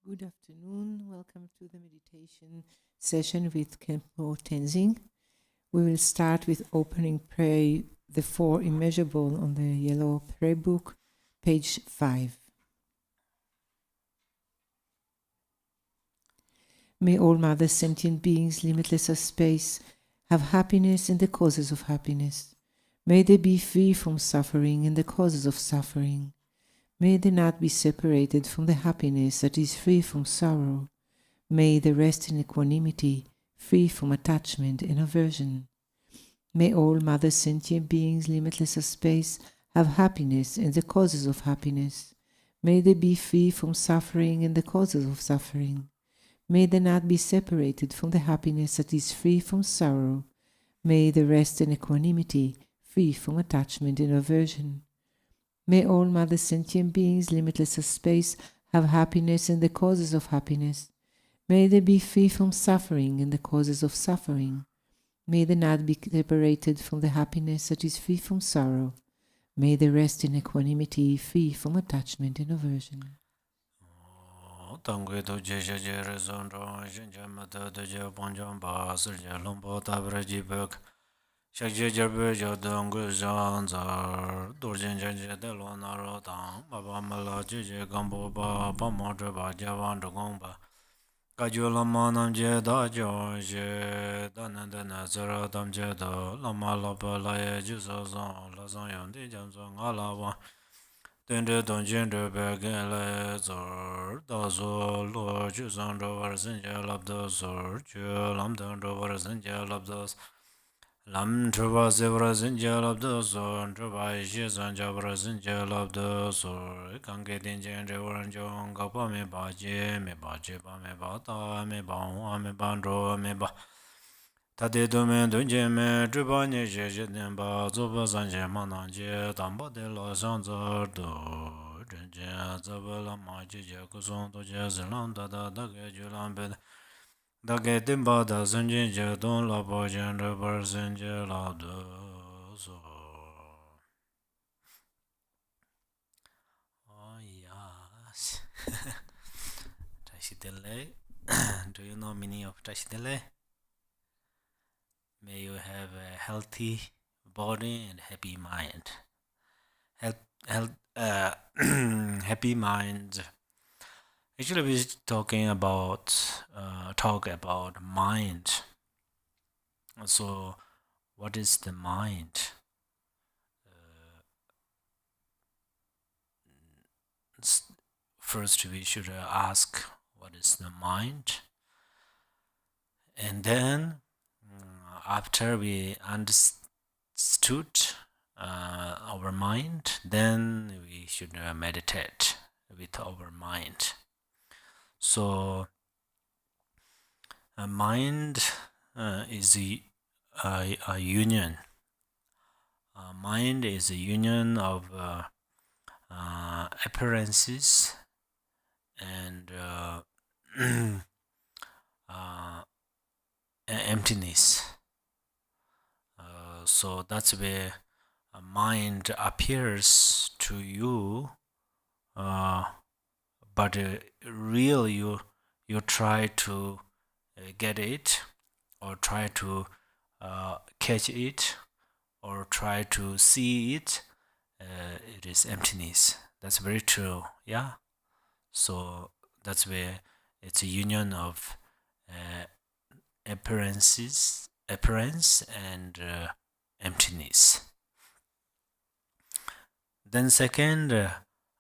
Good afternoon. Welcome to the meditation session with Khenpo Tenzin. We will start with opening prayer, the four immeasurable on the yellow prayer book, page 5. May all Mother sentient beings, limitless of space, have happiness in the causes of happiness. May they be free from suffering in the causes of suffering. May they not be separated from the happiness that is free from sorrow. May they rest in equanimity, free from attachment and aversion. May all Mother sentient beings, limitless of space, have happiness in the causes of happiness. May they be free from suffering in the causes of suffering. May they not be separated from the happiness that is free from sorrow. May they rest in equanimity, free from attachment and aversion. May all Mother sentient beings, limitless of space, have happiness in the causes of happiness. May they be free from suffering in the causes of suffering. May they not be separated from the happiness that is free from sorrow. May they rest in equanimity, free from attachment and aversion. Shakje jarbe jodongu janzar dorjen janje de lo naro tang baba mala jeje gambo ba pa modre ba javan dogong ba kajyo lama nam je da jo je da nan da na zara dam je da lama la ba la ye ju so zon la zon yon de jam zo nga la wa den de don jen de be gen le zor da zo lo ju zon do war sin je lab do zor ju lam don do war sin je lab do Lam Truba Zebra Zinja the Zon, Truba Shizan Jabra Zinja the Zor, Kange Dinjan Revaranjon, Gapa me baje, me baje, ba me bata, me ba, me bandro, me ba. Tade Domen Dunjeme, Truba Nije Nemba, Zoba Zanje Mananje, Tamba de la Sanzar do, Jenja, Zabala Maji, Kuson, Jazalam, Dada, Julam Bed. Dage dimba da zunjin je don la bo jen de bar zunje la de so. Oh yes. Tashidele. Do you know meaning of Tashidele? May you have a healthy body and happy mind. Happy mind. Actually, we're talking about talk about mind. So, what is the mind? First, we should ask what is the mind, and then after we understood our mind, then we should meditate with our mind. So, mind is a union. Mind is a union of appearances and emptiness. So that's where a mind appears to you, but really you try to get it, or try to catch it, or try to see it. It is emptiness. That's very true. Yeah. So that's where it's a union of appearance and emptiness. Then second,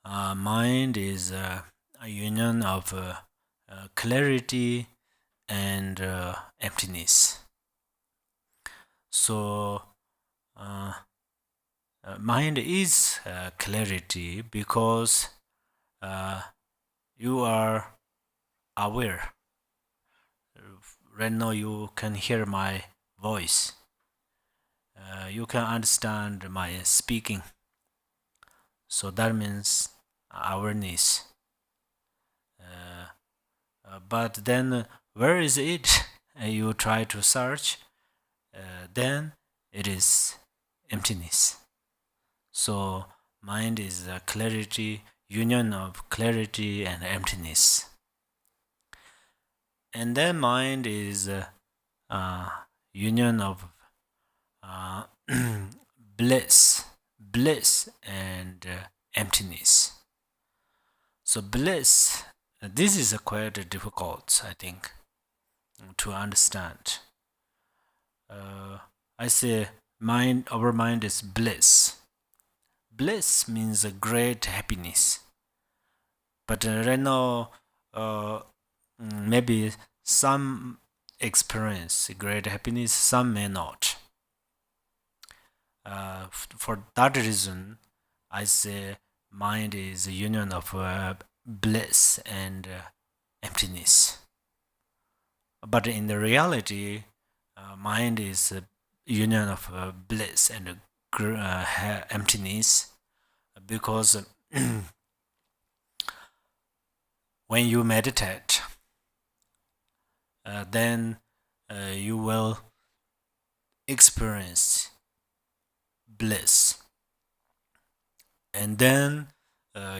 mind is a union of clarity and emptiness. So mind is clarity because you are aware. Right now you can hear my voice. You can understand my speaking. So that means awareness. But then where is it? You try to search, then it is emptiness. So mind is a clarity, union of clarity and emptiness. and then mind is union of uh, bliss, and emptiness. So bliss, this is quite difficult, I think, to understand. I say our mind is bliss. Bliss means a great happiness. But right now, maybe some experience great happiness, some may not. For that reason, I say mind is a union of bliss and emptiness. But in the reality, mind is a union of bliss and emptiness, because when you meditate, then you will experience bliss, and then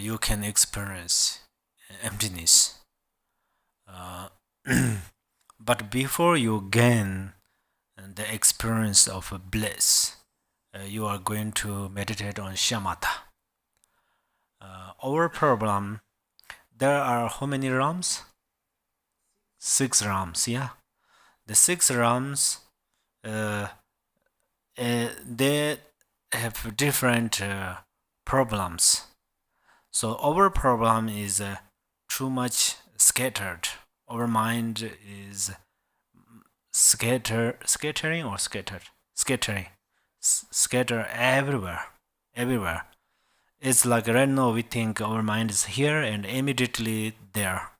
you can experience emptiness. But before you gain the experience of bliss, you are going to meditate on shamatha. Our problem, there are how many realms? 6 realms, yeah. The 6 realms, they have different problems. So our problem is too much scattered. Our mind is scattering everywhere. It's like right now we think our mind is here and immediately there.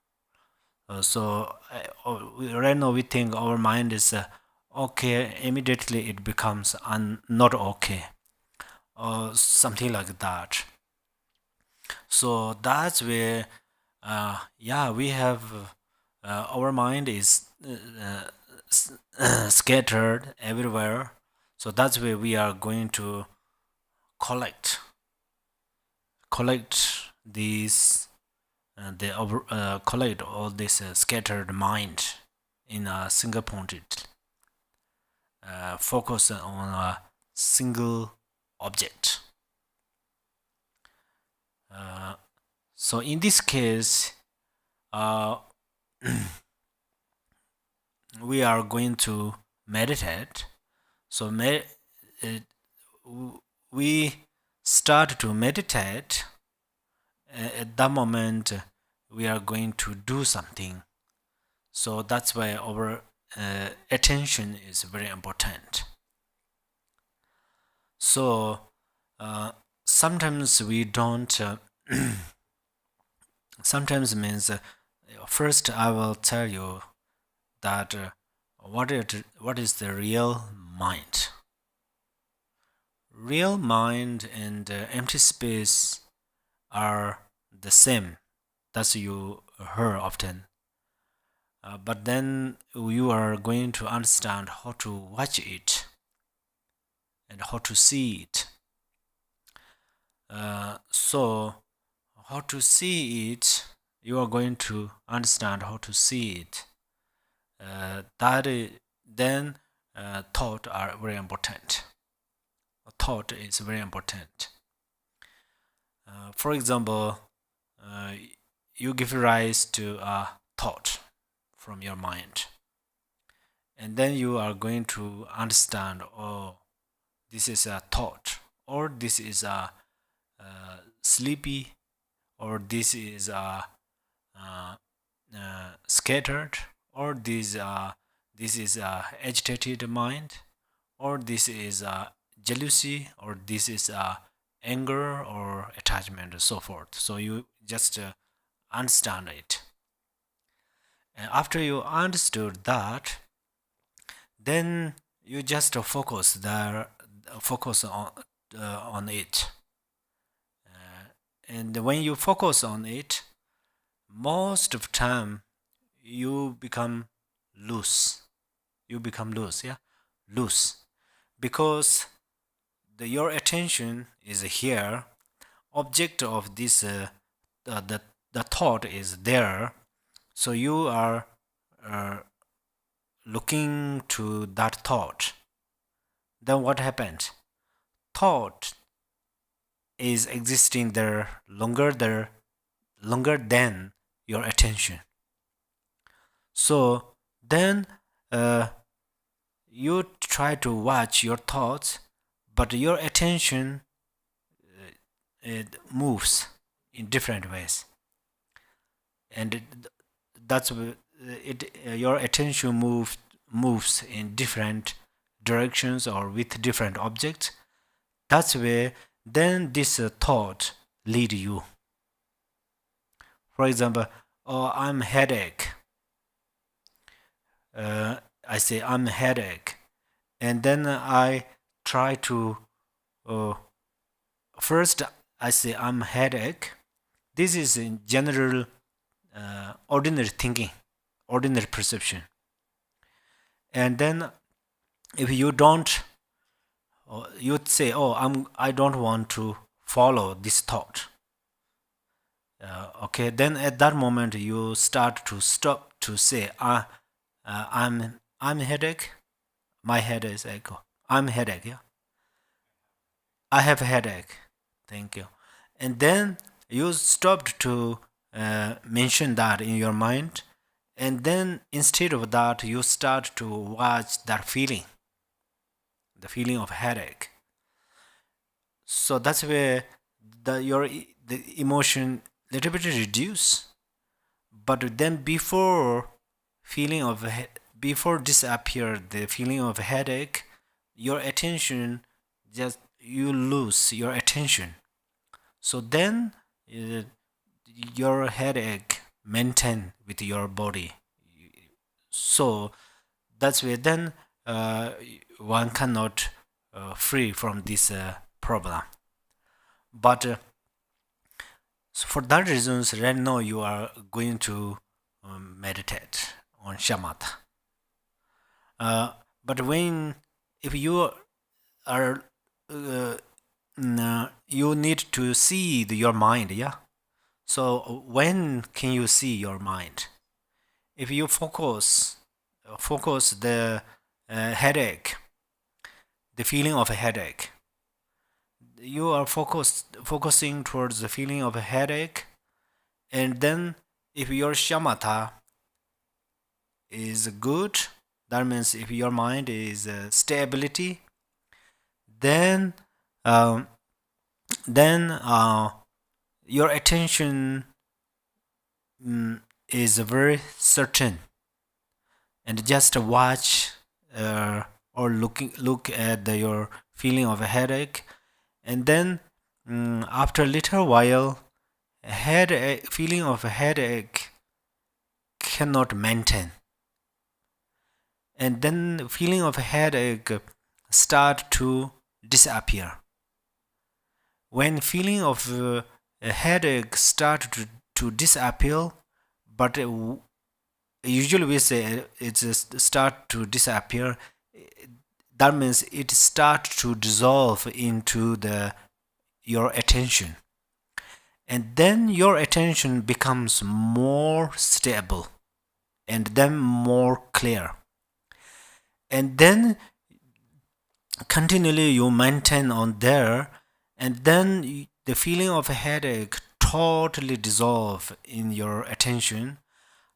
Right now we think our mind is okay, immediately it becomes not okay, or something like that. So that's where we have our mind is scattered everywhere. So that's where we are going to collect these collect all this scattered mind in a single pointed focus on a single object. So in this case, we are going to meditate. So we start to meditate. At that moment, we are going to do something. So that's why our attention is very important. So sometimes we don't. Sometimes means first I will tell you that what is the real mind. Real mind and empty space are the same. That's you heard often. But then you are going to understand how to watch it and how to see it. So how to see it, you are going to understand how to see it. Then thought are very important. Thought is very important. For example, you give rise to a thought from your mind, and then you are going to understand, oh, this is a thought, or this is a sleepy, or this is a scattered, or this is a agitated mind, or this is a jealousy, or this is a anger or attachment and so forth. So you just understand it, and after you understood that, then you just focus on it, and when you focus on it, most of time you become loose. Loose, because your attention is here, object of this the thought is there, so you are looking to that thought, then what happens? Thought is existing there longer than your attention. So then you try to watch your thoughts, but your attention it moves in different ways, and that's your attention moves in different directions or with different objects. That's where then this thought lead you. For example, oh, I'm headache. I say I'm headache, and then I try to first I say I'm headache. This is in general ordinary thinking, ordinary perception. And then if you don't, you'd say, "Oh, I don't want to follow this thought." Okay, then at that moment you start to stop to say, I'm headache. My head is echo. I'm headache. Yeah, I have a headache. Thank you. And then you stopped to mention that in your mind, and then instead of that you start to watch that feeling, the feeling of headache. So that's where the emotion little bit reduce, but then before disappear the feeling of headache, your attention just you lose your attention. So then uh, your headache maintain with your body. So that's where then uh, one cannot free from this problem. But so for that reasons, right now you are going to meditate on shamatha. But if you are you need to see your mind, yeah. So when can you see your mind? If you focus the headache, the feeling of a headache, you are focusing towards the feeling of a headache, and then if your shamatha is good, that means if your mind is stability, then um, then your attention is very certain, and just watch or look at your feeling of a headache, and then after a little while feeling of a headache cannot maintain, and then feeling of a headache start to disappear. When feeling of a headache start to disappear, but usually we say it start to disappear, that means it start to dissolve into your attention, and then your attention becomes more stable and then more clear, and then continually you maintain on there, and then the feeling of a headache totally dissolve in your attention.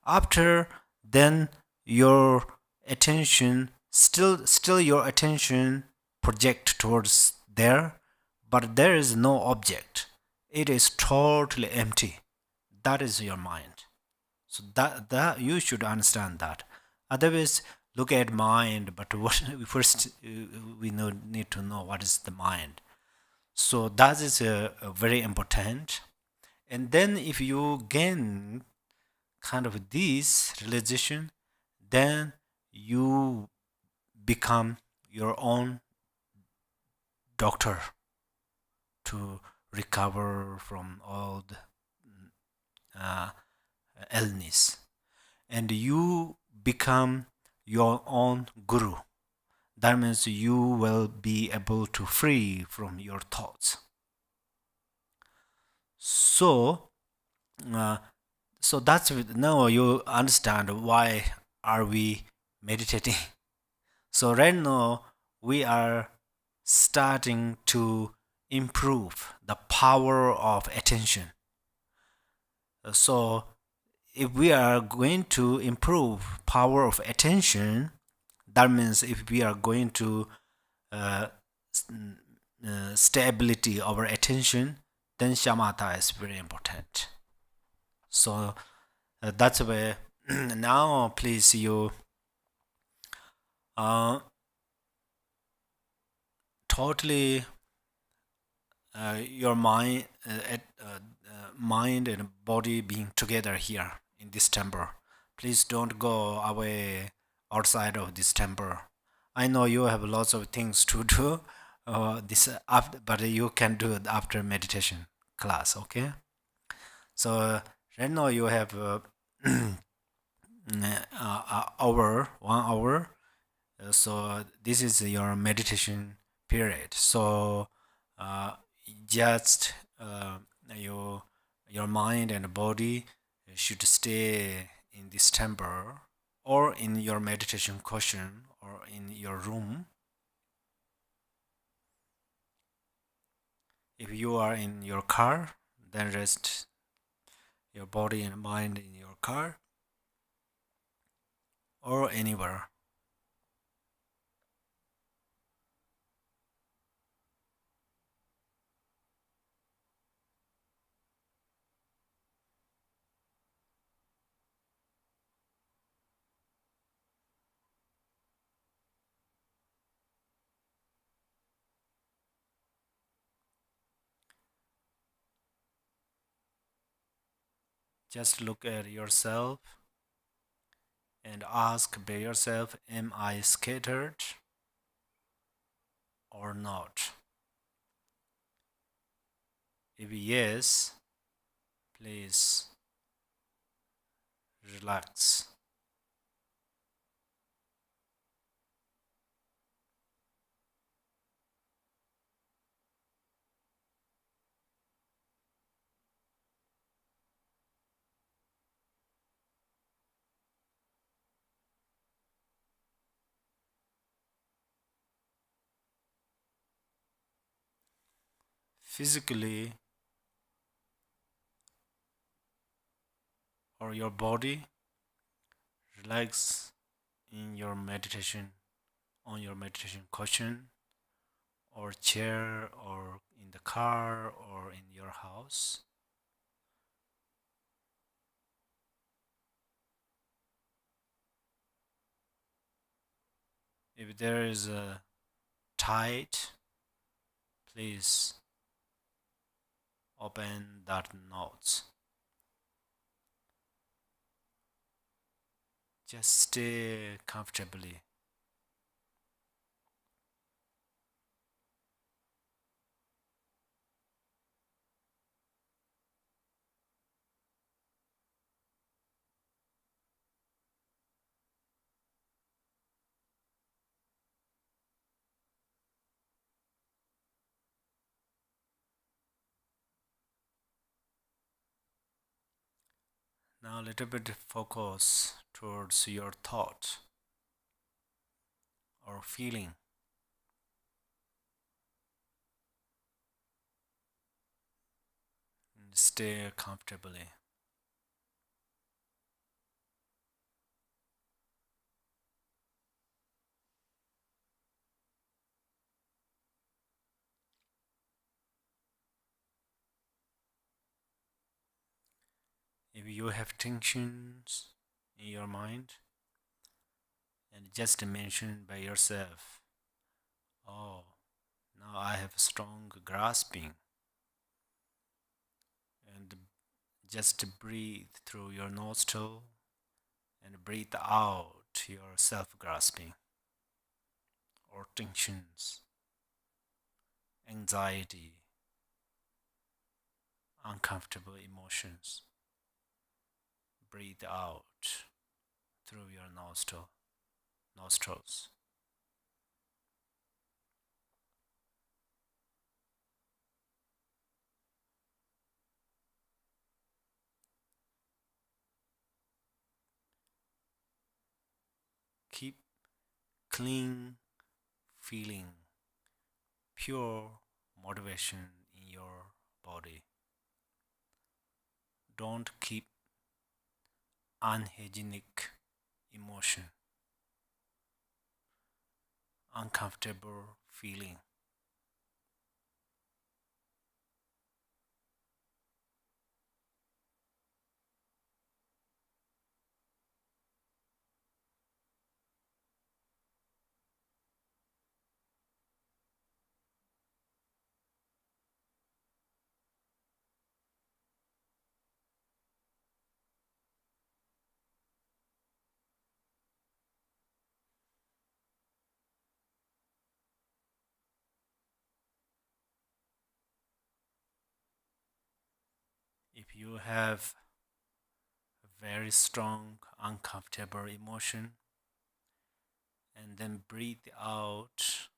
After then your attention still your attention project towards there, but there is no object, it is totally empty. That is your mind. So that you should understand that. Otherwise look at mind, but what first we need to know what is the mind. So that is very important. And then if you gain kind of this realization, then you become your own doctor to recover from all the illness, and you become your own guru. That means you will be able to free from your thoughts. So so that's now you understand why are we meditating? So right now we are starting to improve the power of attention. So if we are going to improve power of attention, that means if we are going to uh, stability of our attention, then shamatha is very important. So that's why now please you uh, totally your mind and body being together here in this temple. Please don't go away outside of this temple. I know you have lots of things to do this after, but you can do it after meditation class. Okay. So right now you have hour, 1 hour. So this is your meditation period. So uh, just your your mind and body should stay in this temple or in your meditation cushion or in your room. If you are in your car, then rest your body and mind in your car or anywhere. Just look at yourself and ask by yourself, am I scattered or not? If yes, please relax. Physically, or your body, relax in your meditation, on your meditation cushion, or chair, or in the car, or in your house. If there is a tight, please open that notes. Just stay comfortably. Now a little bit focus towards your thought or feeling and stay comfortably. If you have tensions in your mind, and just mention by yourself, oh, now I have strong grasping, and just breathe through your nostril and breathe out your self grasping or tensions, anxiety, uncomfortable emotions. Breathe out through your nostrils. clean feeling, pure motivation in your body. Don't keep unhygienic emotion, uncomfortable feeling. If you have a very strong, uncomfortable emotion, and then breathe out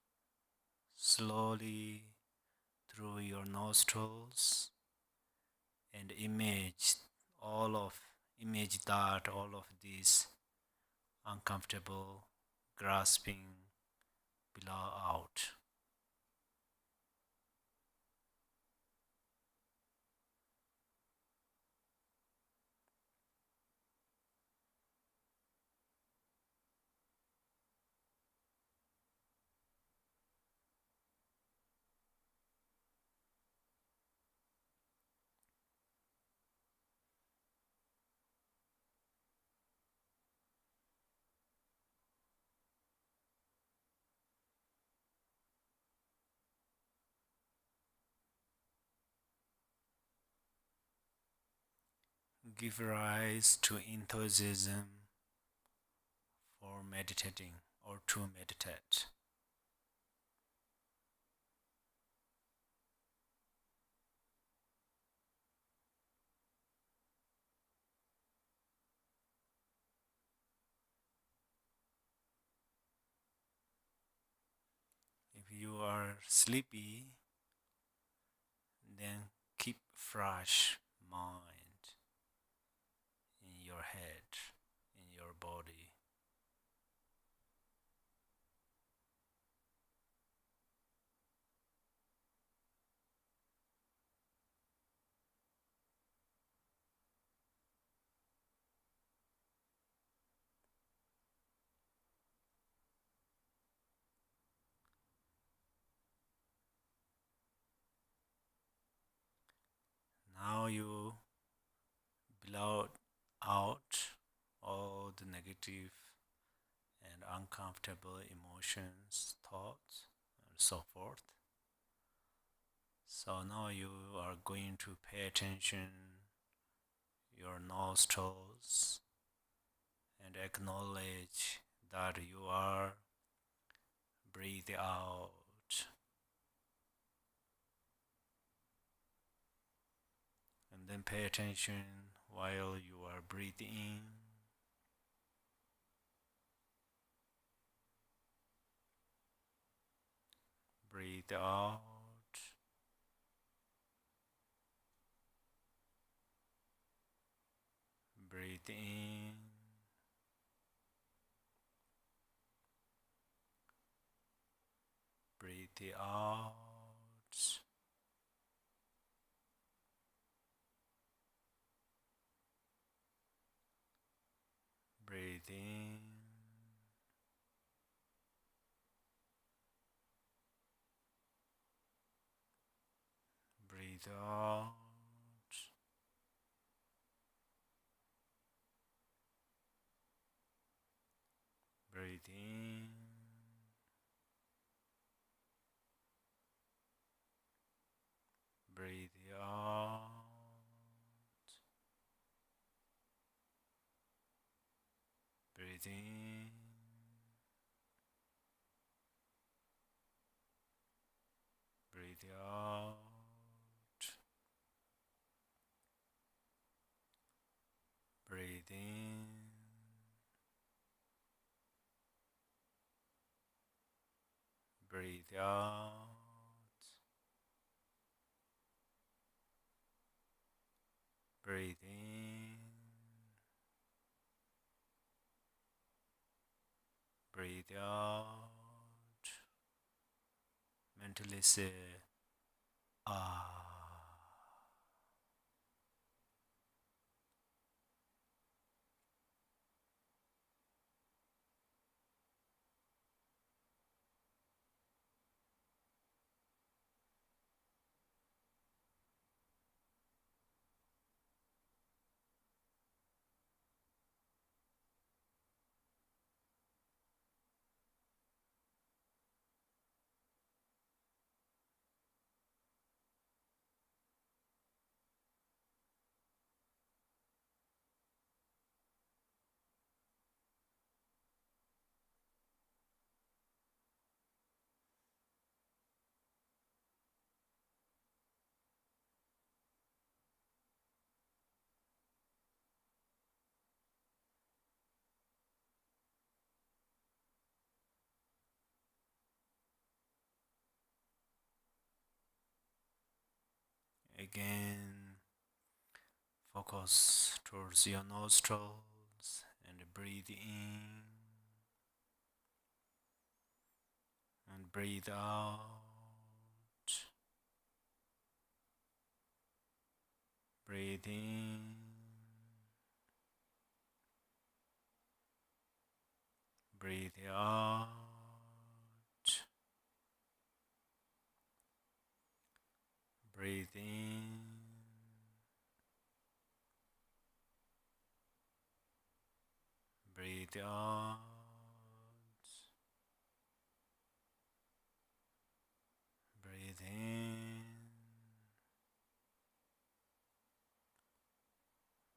slowly through your nostrils and image that all of these uncomfortable grasping blow out. Give rise to enthusiasm for meditating or to meditate. If you are sleepy, then keep fresh mind in your head, in your body. Now you blow out all the negative and uncomfortable emotions, thoughts, and so forth. So now you are going to pay attention your nostrils and acknowledge that you are breathing out, and then pay attention while you are breathing in. Breathe out. Breathe in. Breathe out. Breathe in. Breathe out. Breathe in. Breathe out. Breathe in. Breathe out. Breathe in. Breathe out. Breathe in. Breathe Breathe out. Mentally say ah. Again, focus towards your nostrils and breathe in and breathe out. Breathe in, breathe out. Breathe in, breathe out. Breathe in,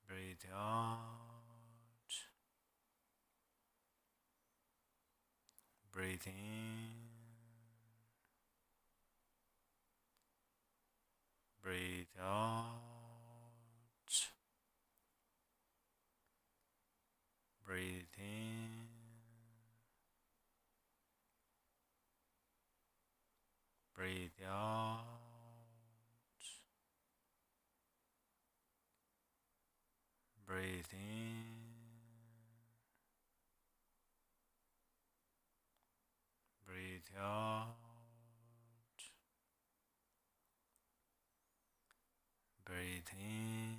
breathe out. Breathe in, breathe out. Breathe in, breathe out. Breathe in, breathe out. Breathe in,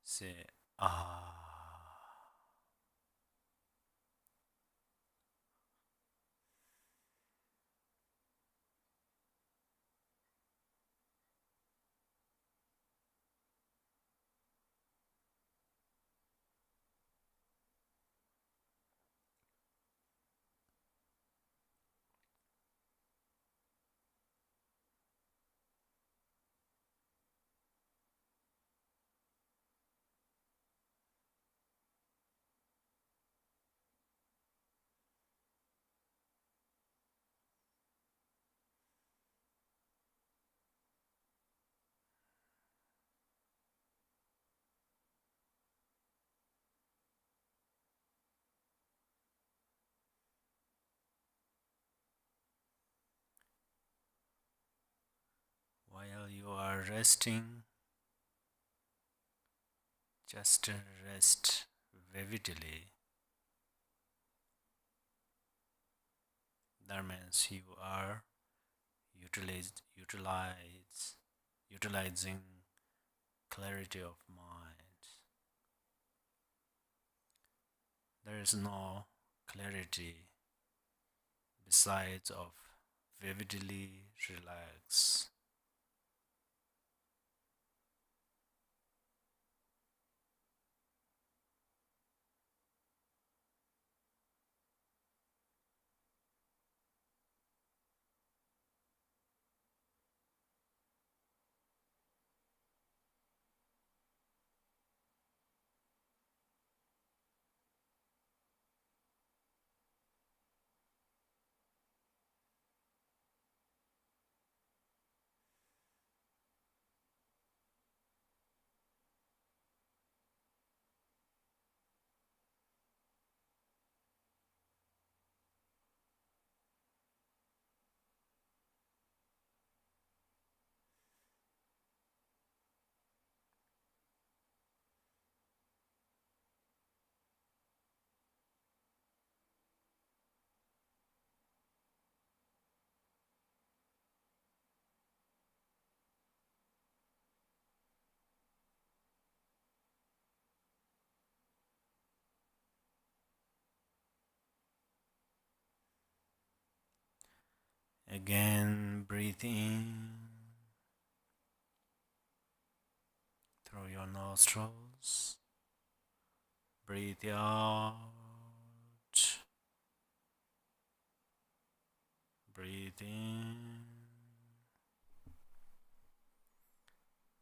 say ah. While you are resting, just rest vividly. That means you are utilizing clarity of mind. There is no clarity besides of vividly relax. Again, breathe in through your nostrils. Breathe out. Breathe in.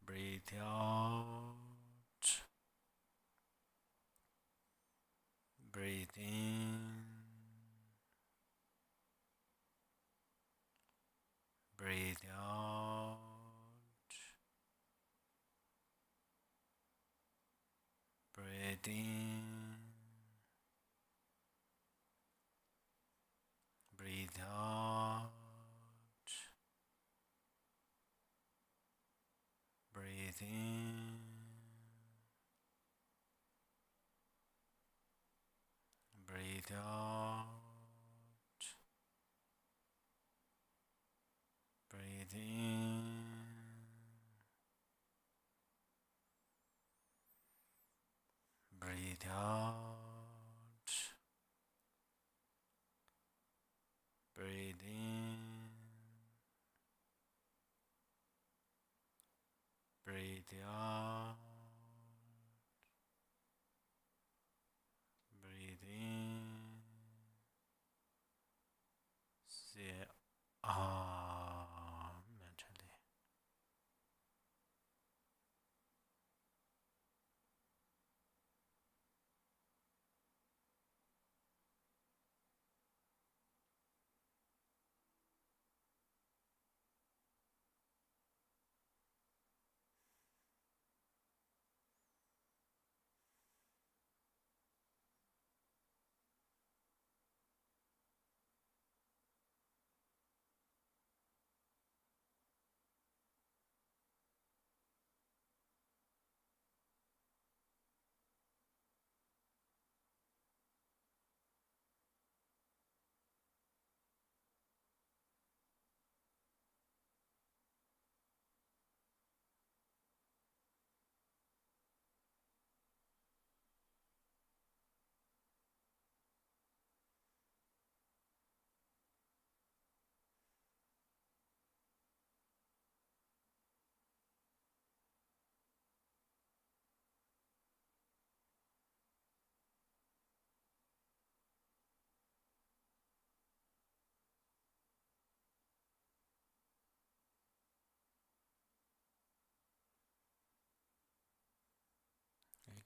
Breathe out. Breathe in. Breathe out. Breathe in. Breathe out. Breathe in. Breathe out. Breathe in. Breathe out. Breathe in. Breathe out. Breathe in. Say ah mentally.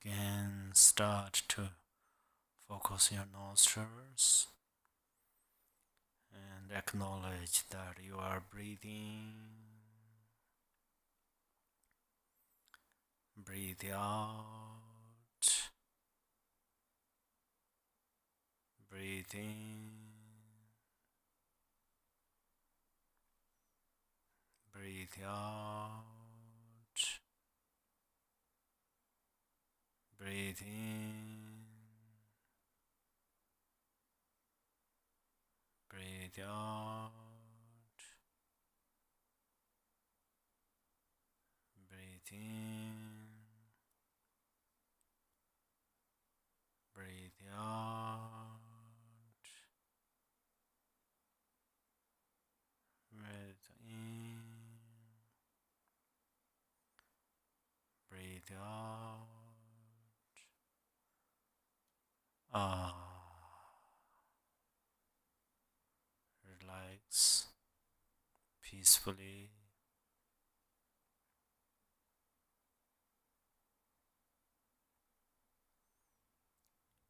Again, start to focus your nostrils and acknowledge that you are breathing. Breathe out. Breathe in. Breathe out. Breathe in. Breathe out. Breathe in. Breathe out. Breathe in. Breathe out. Relax peacefully.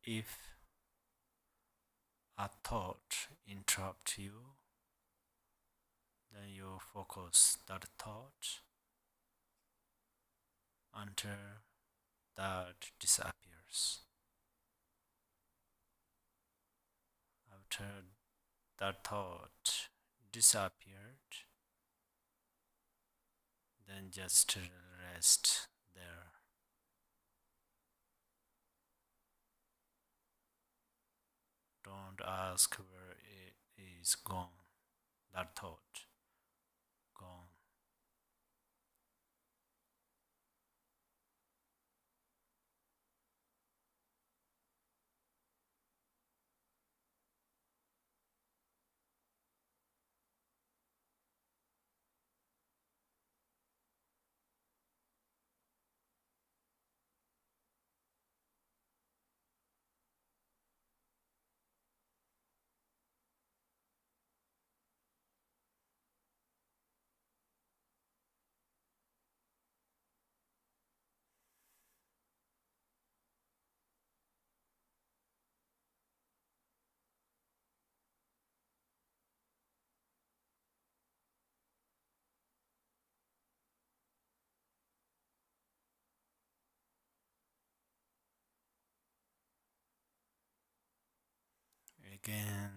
If a thought interrupts you, then you focus that thought until that disappears. After that thought disappeared, then just rest there. Don't ask where it is gone, that thought gone. again.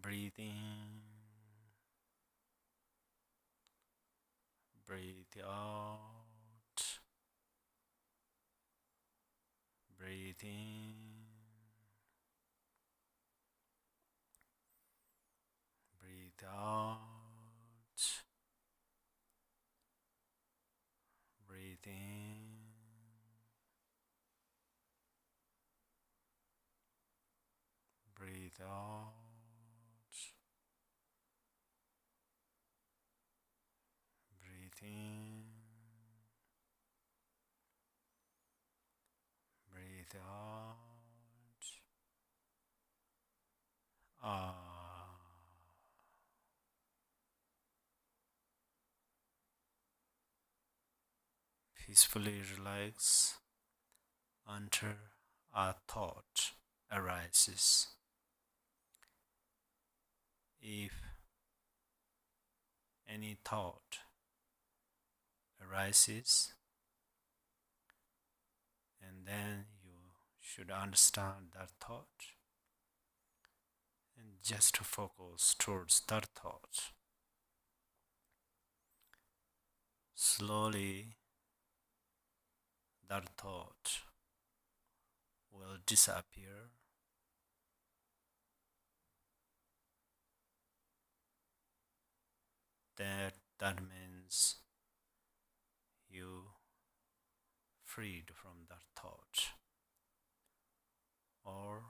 Breathe in, breathe out, breathe in, breathe out, breathe in, breathe out, breathe in, breathe out. Peacefully relax until a thought arises. If any thought arises, and then you should understand that thought and just to focus towards that thought. Slowly, that thought will disappear. That means you freed from that thought or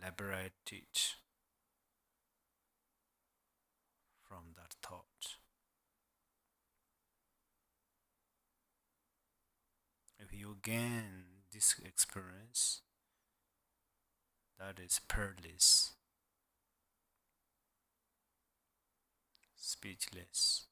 liberated from that thought. If you gain this experience, that is peerless, speechless.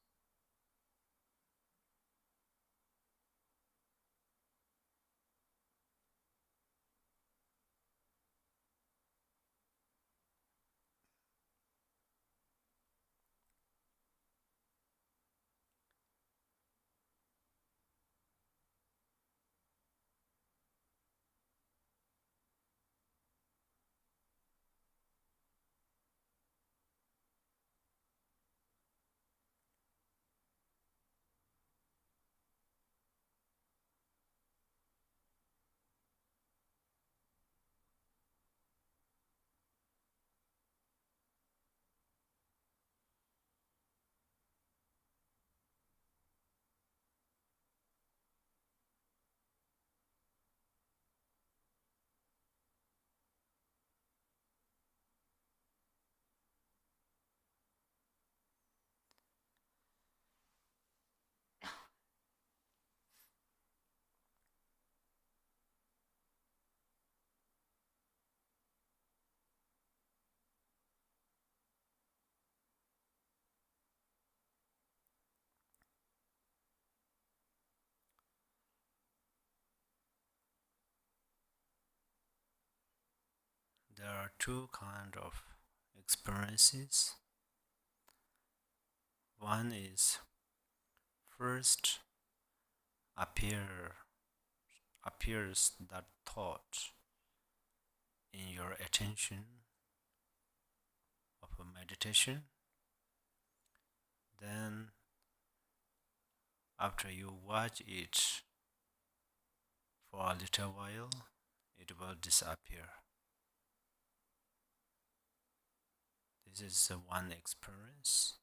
There are two kinds of experiences. One is first appears that thought in your attention of a meditation. Then after you watch it for a little while, it will disappear. This is one experience.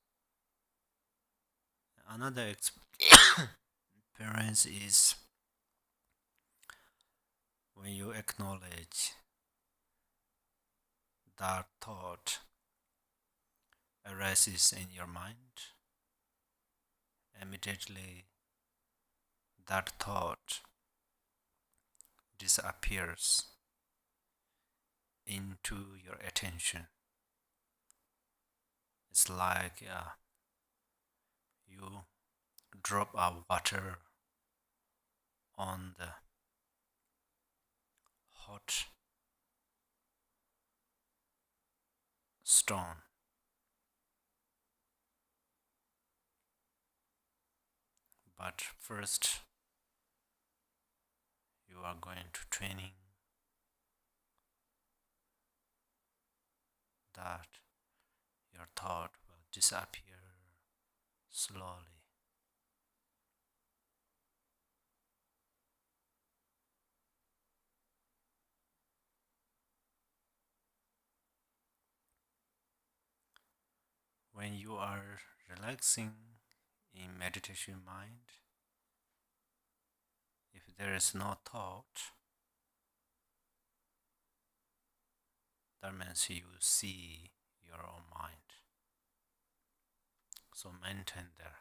Another experience is when you acknowledge that thought arises in your mind, immediately that thought disappears into your attention. It's like you drop a water on the hot stone. But first, you are going to training that your thought will disappear slowly. When you are relaxing in meditation mind, if there is no thought, that means you see your own mind. So maintain there.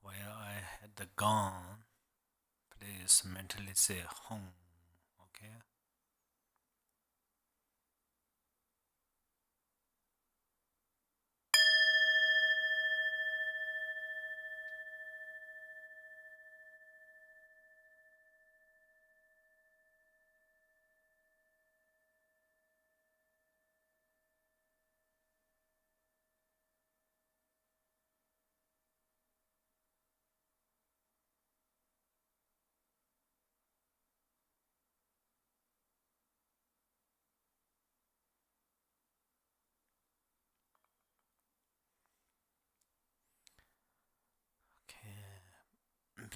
While I had the gong, please mentally say home, okay?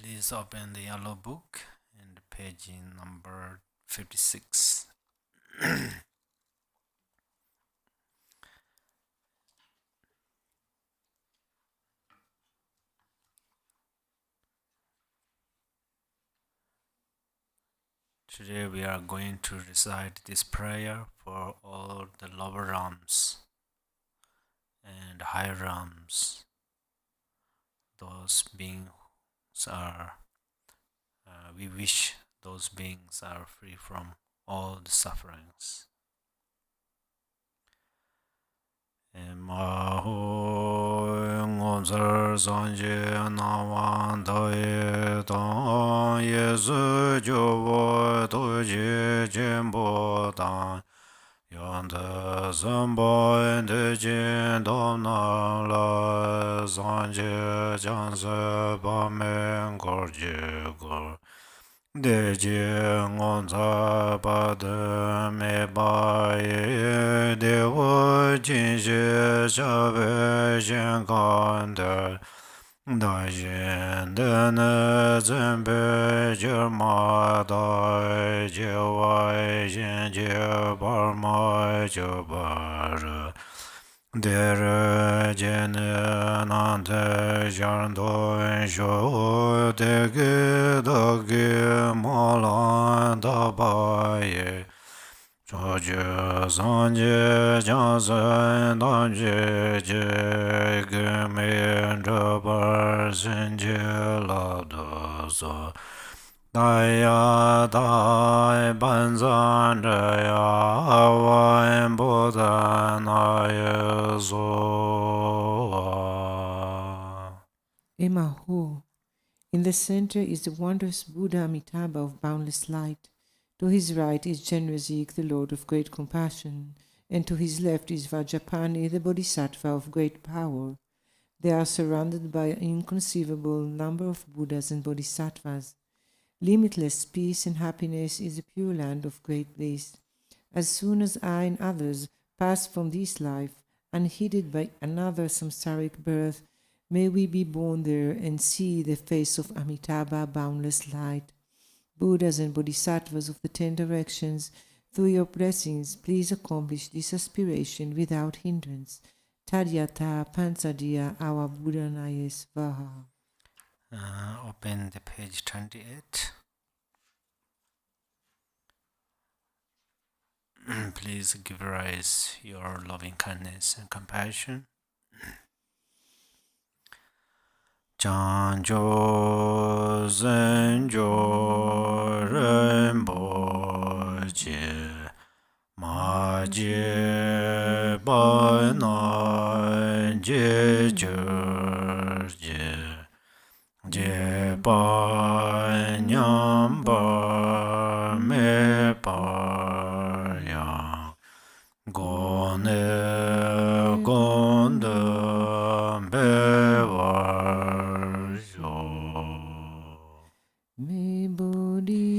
Please open the yellow book and page number 56. Today we are going to recite this prayer for all the lower realms and higher realms. Those beings are, we wish those beings are free from all the sufferings. Ngomzar Sanje Nawan Daye Tang Yesu Jobo Toji Jimbo Tang Yanda Samba Ende Jin Dom Na La Sanje Janse Bamen Gorje Gor Deji ngonza bade me baye dewa jinje shabe shenkande da jen dene zembe jerma da jewa jenje barma jebar Dere jene nante jarndo sho dege dage molan dabaye Choje sanje jansen danje je geme drabar senje labdoso Daya dai banzan daya awain bodan ayazoa. Emaho. In the center is the wondrous Buddha Amitabha of boundless light. To his right is generous Ig, the Lord of great compassion, and to his left is Vajrapani, the Bodhisattva of great power. They are surrounded by an inconceivable number of Buddhas and Bodhisattvas. Limitless peace and happiness is the pure land of great bliss. As soon as I and others pass from this life, unheeded by another samsaric birth, may we be born there and see the face of Amitabha, boundless light. Buddhas and Bodhisattvas of the 10 directions, through your blessings, please accomplish this aspiration without hindrance. Tadyata Panchadiya our Buddha Nayesvaha. Open the page 28. Please give rise your loving kindness and compassion. Chanjo Zenjo Rembo Je Ma Je Ba Na Je Jur Je Je Ba Nyam Ba Me Ba Yang Go Ne Gon De Be War Jo May Bodhicitta,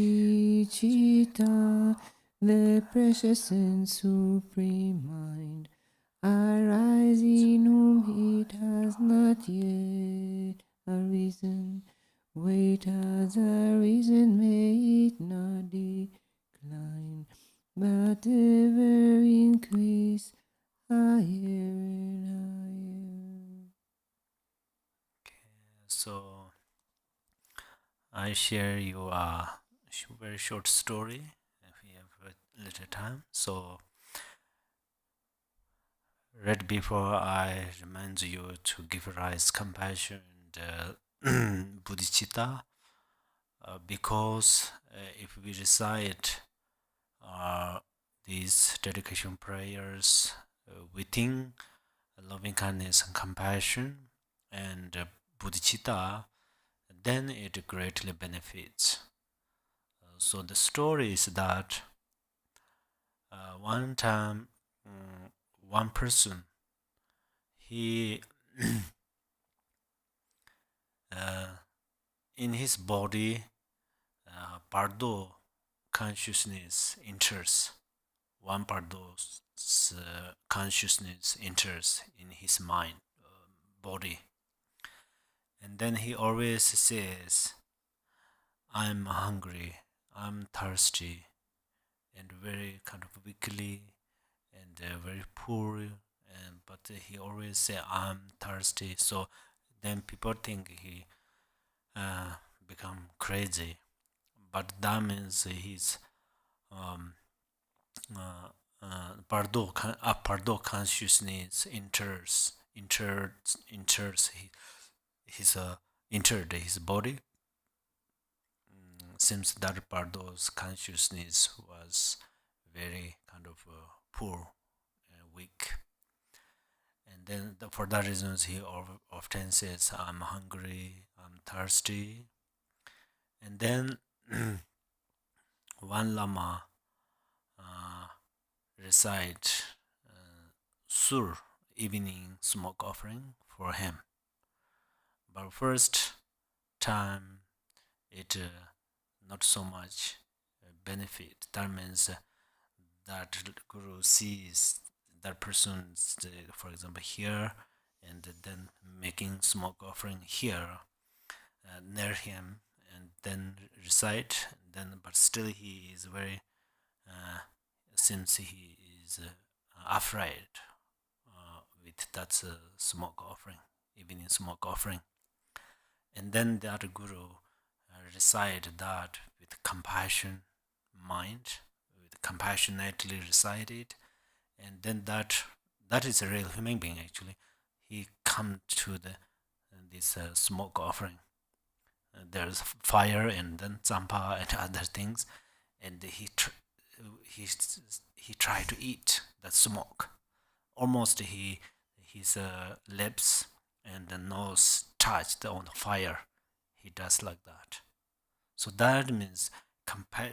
the precious and supreme mind, arise in whom it has not yet arisen. Wait as arisen, may it not decline, but ever increase higher and higher. So I share you a very short story if we have a little time. So right before I remind you to give rise compassion and bodhicitta, because if we recite these dedication prayers within loving kindness and compassion and bodhicitta, then it greatly benefits. So the story is that one time one person, he in his body Bardo consciousness enters. One Bardo's consciousness enters in his mind, body. And then he always says, I'm hungry, I'm thirsty, and very kind of weakly and very poor. And but he always say I'm thirsty. So then people think he uh, become crazy. But that means he's um, uh, Pardo consciousness enters his entered his body. Seems that Pardo's consciousness was very kind of poor and weak, and then for that reasons he often says, "I'm hungry, I'm thirsty," and then one lama uh, recite sur evening smoke offering for him. But first time it not so much benefit. That means that guru sees that person, for example, here, and then making smoke offering here near him, and then recite. Then, but still he is very uh, since he is afraid with that smoke offering, evening smoke offering. And then the other guru recite that with compassion mind, with compassionately recited, and then that is a real human being actually. He come to the this smoke offering. There's fire and then zampa and other things, and he he tried to eat that smoke. Almost his lips and the nose touched on the fire. He does like that. So that means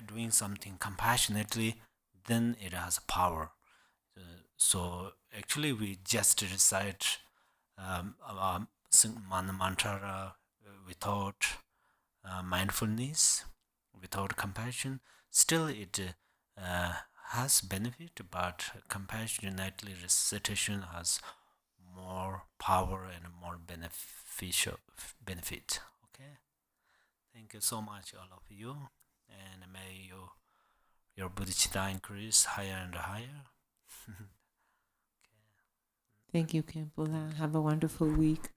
doing something compassionately, then it has power. So actually, we just recite mantra without mindfulness, without compassion. Still, it has benefit, but compassionately recitation has more power and more beneficial benefit. Okay. Thank you so much, all of you, and may your bodhicitta increase higher and higher. Thank you, Khenpo. Have a wonderful week.